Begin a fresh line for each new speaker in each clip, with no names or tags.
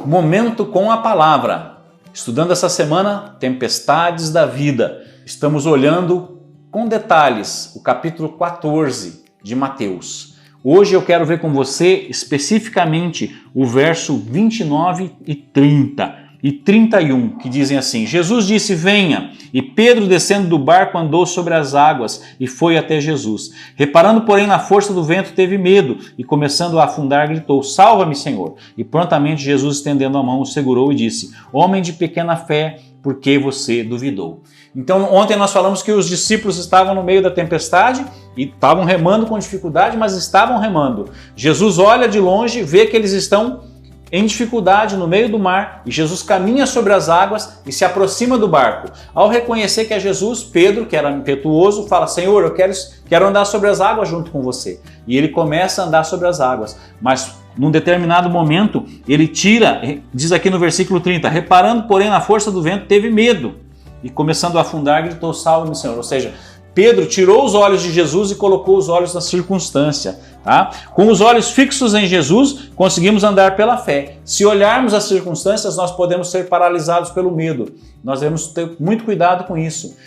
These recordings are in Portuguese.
Momento com a palavra. Estudando essa semana, tempestades da vida. Estamos olhando com detalhes o capítulo 14 de Mateus. Hoje eu quero ver com você especificamente o verso 29 e 30 e 31, que dizem assim: Jesus disse: venha. E Pedro, descendo do barco, andou sobre as águas e foi até Jesus. Reparando, porém, na força do vento, teve medo e, começando a afundar, gritou: salva-me, Senhor. E prontamente Jesus, estendendo a mão, o segurou e disse: homem de pequena fé, por que você duvidou? Então, ontem nós falamos que os discípulos estavam no meio da tempestade e estavam remando com dificuldade, mas estavam remando. Jesus olha de longe, vê que eles estão em dificuldade no meio do mar, e Jesus caminha sobre as águas e se aproxima do barco. Ao reconhecer que é Jesus, Pedro, que era impetuoso, fala: Senhor, eu quero andar sobre as águas junto com você. E ele começa a andar sobre as águas, mas num determinado momento ele tira, diz aqui no versículo 30, reparando porém na força do vento, teve medo e, começando a afundar, gritou: salve-me, Senhor. Ou seja, Pedro tirou os olhos de Jesus e colocou os olhos na circunstância. Tá? Com os olhos fixos em Jesus, conseguimos andar pela fé. Se olharmos as circunstâncias, nós podemos ser paralisados pelo medo. Nós devemos ter muito cuidado com isso.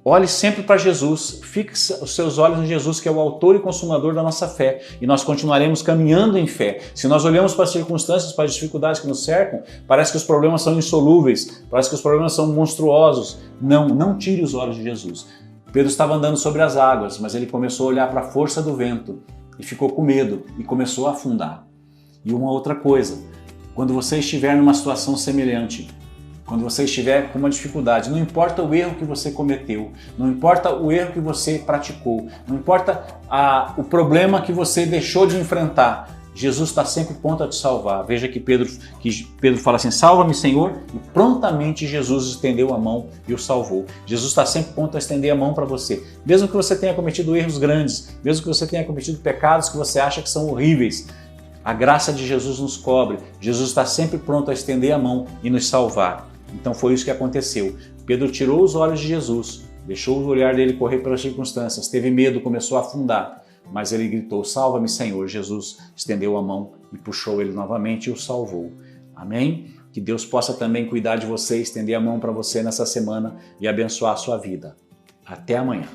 Olhe sempre para Jesus, fixe os seus olhos em Jesus, que é o autor e consumador da nossa fé, e nós continuaremos caminhando em fé. Se nós olhamos para as circunstâncias, para as dificuldades que nos cercam, parece que os problemas são insolúveis, parece que os problemas são monstruosos. Não tire os olhos de Jesus. Pedro estava andando sobre as águas, mas ele começou a olhar para a força do vento e ficou com medo e começou a afundar. E uma outra coisa, quando você estiver numa situação semelhante, quando você estiver com uma dificuldade, não importa o erro que você cometeu, não importa o erro que você praticou, não importa o problema que você deixou de enfrentar, Jesus está sempre pronto a te salvar. Veja que Pedro fala assim: salva-me, Senhor, e prontamente Jesus estendeu a mão e o salvou. Jesus está sempre pronto a estender a mão para você. Mesmo que você tenha cometido erros grandes, mesmo que você tenha cometido pecados que você acha que são horríveis, a graça de Jesus nos cobre. Jesus está sempre pronto a estender a mão e nos salvar. Então foi isso que aconteceu. Pedro tirou os olhos de Jesus, deixou o olhar dele correr pelas circunstâncias, teve medo, começou a afundar. Mas ele gritou: salva-me, Senhor. Jesus estendeu a mão e puxou ele novamente e o salvou. Amém? Que Deus possa também cuidar de você, estender a mão para você nessa semana e abençoar a sua vida. Até amanhã.